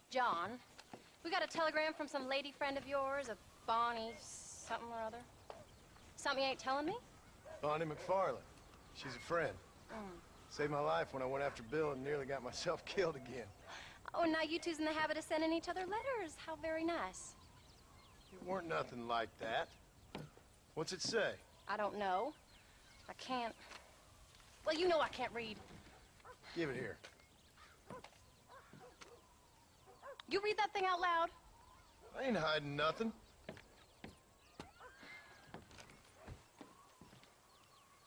John, we got a telegram from some lady friend of yours, a Bonnie something or other. Something you ain't telling me? Bonnie McFarland. She's a friend. Saved my life when I went after Bill and nearly got myself killed again. Oh, and now you two's in the habit of sending each other letters. How very nice. It weren't nothing like that. What's it say? I don't know. I can't... Well, you know I can't read. Give it here. You read that thing out loud? I ain't hiding nothing.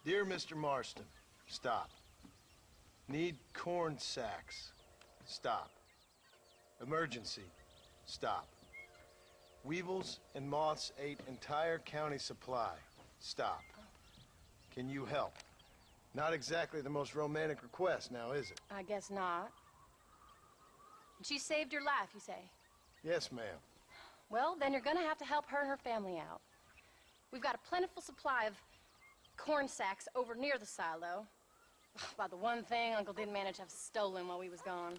Dear Mr. Marston, stop. Need corn sacks. Stop. Emergency. Stop. Weevils and moths ate entire county supply. Stop. Can you help? Not exactly the most romantic request now, is it? I guess not. She saved your life, you say? Yes, ma'am. Well, then you're gonna have to help her and her family out. We've got a plentiful supply of corn sacks over near the silo. About the one thing Uncle didn't manage to have stolen while we was gone.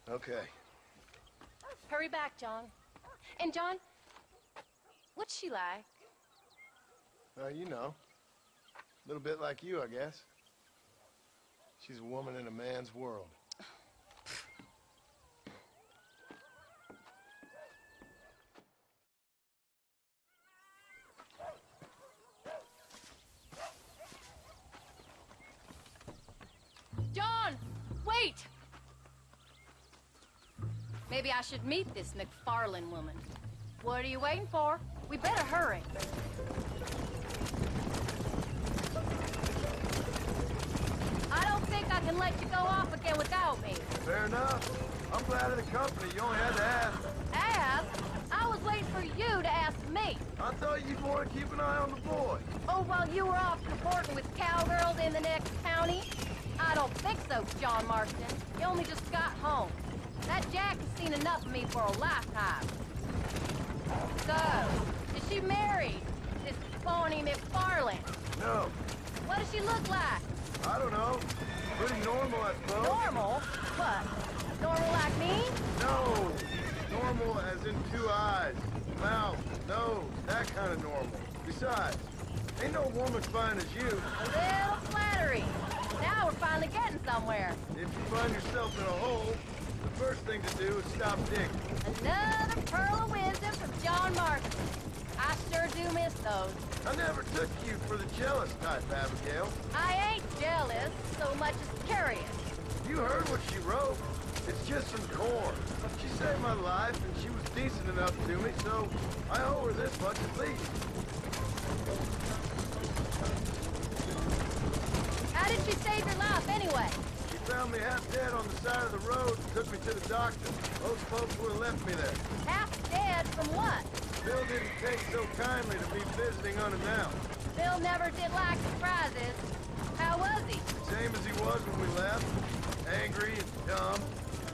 Okay. Hurry back, John. And John, what's she like? You know. A little bit like you, I guess. She's a woman in a man's world. John, wait! Maybe I should meet this McFarland woman. What are you waiting for? We better hurry. I don't think I can let you go off again without me. Fair enough. I'm glad of the company. You only had to ask. Ask? I was waiting for you to ask me. I thought you'd want to keep an eye on the boy. Oh, while you were off cavorting with cowgirls in the next county? I don't think so, John Marston. You only just got home. That Jack has seen enough of me for a lifetime. So, is she married? This Bonnie McFarland? No. What does she look like? I don't know. Pretty normal, I suppose. Normal? What? Normal like me? No. Normal as in 2 eyes, mouth, nose, that kind of normal. Besides, ain't no woman fine as you. A little flattery. Now we're finally getting somewhere. If you find yourself in a hole, the first thing to do is stop digging. Another pearl of wisdom from John Marston. I sure do miss those. I never took you for the jealous type, Abigail. I ain't jealous so much as curious. You heard what she wrote. It's just some corn. She saved my life, and she was decent enough to me, so I owe her this much at least. How did she save your life anyway? She found me half dead on the side of the road and took me to the doctor. Most folks would have left me there. Half dead from what? Bill didn't take so kindly to me visiting unannounced. Bill never did like surprises. How was he? Same as he was when we left. Angry and dumb.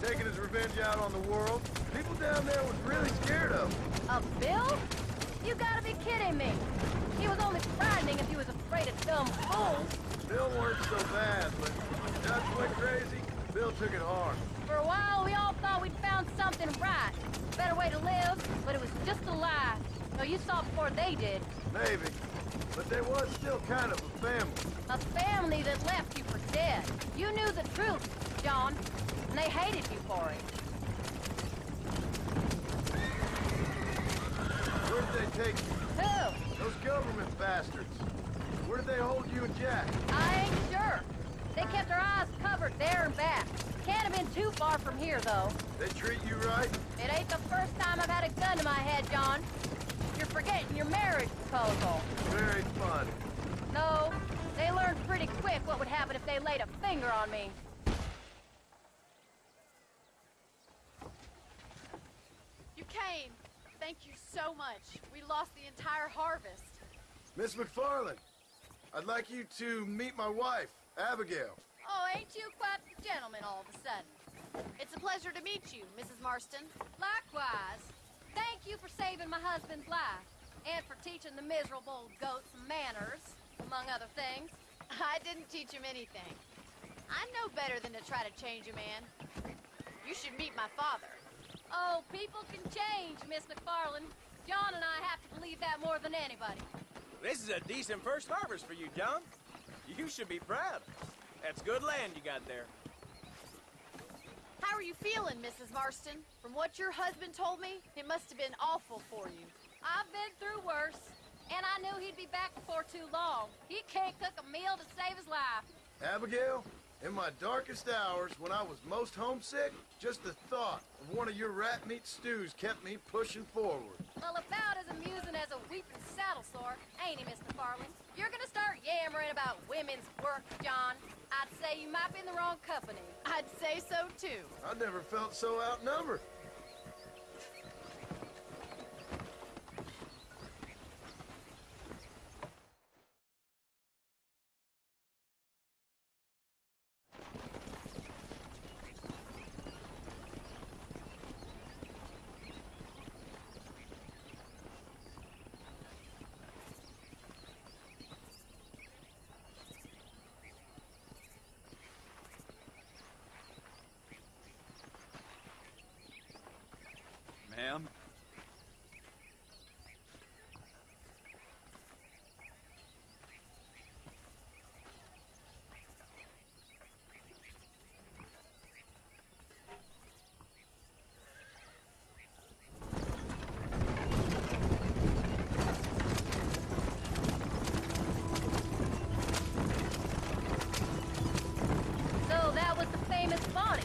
Taking his revenge out on the world. People down there was really scared of him. Of Bill? You gotta be kidding me. He was only frightening if he was afraid of dumb fools. Bill weren't so bad, but Dutch went crazy. Bill took it hard. For a while, we all thought we'd found something right. Better way to live, but it was just a lie. So you saw before they did. Maybe. But there was still kind of a family. A family that left you for dead. You knew the truth, John, and they hated you for it. Where did they take you? Who? Those government bastards. Where did they hold you and Jack? I ain't sure. They kept their eyes covered there and back. Can't have been too far from here, though. They treat you right? It ain't the first time I've had a gun to my head, John. You're forgetting your marriage proposal. Very fun. No, they learned pretty quick what would happen if they laid a finger on me. You came. Thank you so much. We lost the entire harvest. Miss McFarland, I'd like you to meet my wife, Abigail. Oh, ain't you quite the gentleman all of a sudden? It's a pleasure to meet you, Mrs. Marston. Likewise. Thank you for saving my husband's life, and for teaching the miserable old goat some manners, among other things. I didn't teach him anything. I know better than to try to change a man. You should meet my father. Oh, people can change, Miss McFarland. John and I have to believe that more than anybody. This is a decent first harvest for you, John. You should be proud. That's good land you got there. How are you feeling, Mrs. Marston? From what your husband told me, it must have been awful for you. I've been through worse, and I knew he'd be back before too long. He can't cook a meal to save his life. Abigail, in my darkest hours, when I was most homesick, just the thought of one of your rat meat stews kept me pushing forward. Well, about as amusing as a weeping saddle sore, ain't he, Miss McFarland? You're gonna start yammering about women's work, John. I'd say you might be in the wrong company. I'd say so, too. I never felt so outnumbered. Ma'am? So that was the famous Bonnie.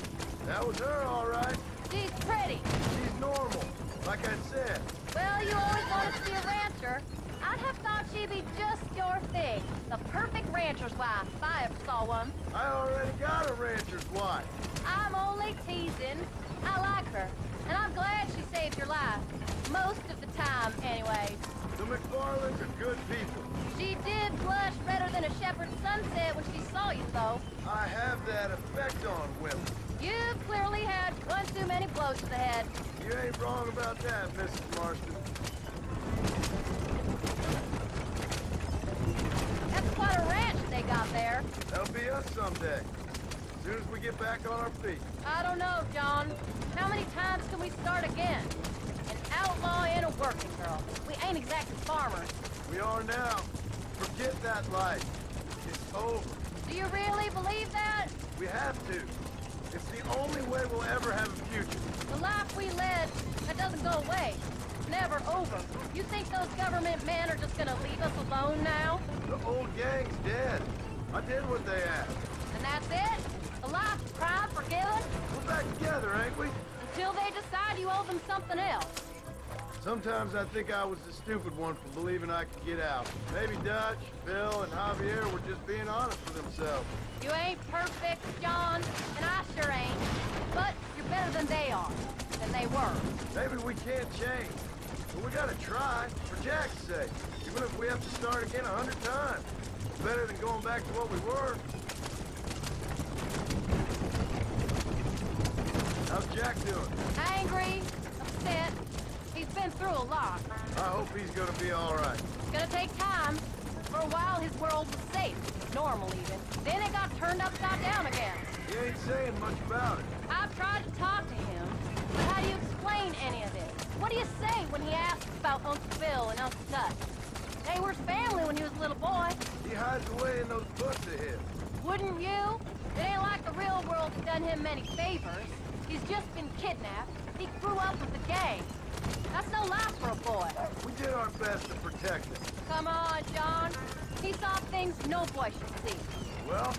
That was her, all right. She's pretty. She's normal, like I said. Well, you always wanted to be a rancher. I'd have thought she'd be just your thing. The perfect rancher's wife, if I ever saw one. I already got a rancher's wife. I'm only teasing. I like her, and I'm glad she saved your life. Most of the time, anyways. The McFarlands are good people. She did blush redder than a shepherd's sunset when she saw you, though. I have that effect on women. You clearly had one too many blows to the head. You ain't wrong about that, Mrs. Marston. That's quite a ranch they got there. That'll be us someday. As soon as we get back on our feet. I don't know, John. How many times can we start again? An outlaw and a working girl. We ain't exactly farmers. We are now. Forget that life. It's over. Do you really believe that? We have to. It's the only way we'll ever have a future. The life we led, that doesn't go away. It's never over. You think those government men are just gonna leave us alone now? The old gang's dead. I did what they asked. And that's it? A life of crime forgiven? We're back together, ain't we? Until they decide you owe them something else. Sometimes I think I was the stupid one for believing I could get out. Maybe Dutch, Bill, and Javier were just being honest with themselves. You ain't perfect, John, and I sure ain't. But you're better than they are. Than they were. Maybe we can't change. But we gotta try, for Jack's sake. Even if we have to start again 100 times. It's better than going back to what we were. How's Jack doing? Angry, upset. He's been through a lot. I hope he's gonna be all right. It's gonna take time. For a while, his world was safe. Normal, even. Then it got turned upside down again. He ain't saying much about it. I've tried to talk to him, but how do you explain any of this? What do you say when he asks about Uncle Bill and Uncle Dutch? They were family when he was a little boy. He hides away in those books of his. Wouldn't you? It ain't like the real world's done him many favors. He's just been kidnapped. He grew up with the gang. That's no life for a boy. We did our best to protect him. Come on, John. He saw things no boy should see. Well,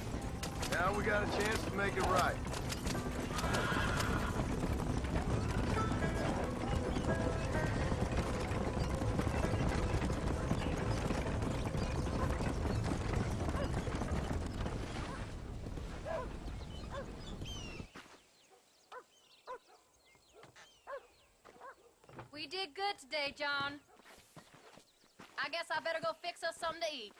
now we got a chance to make it right. We did good today, John. I guess I better go fix us something to eat.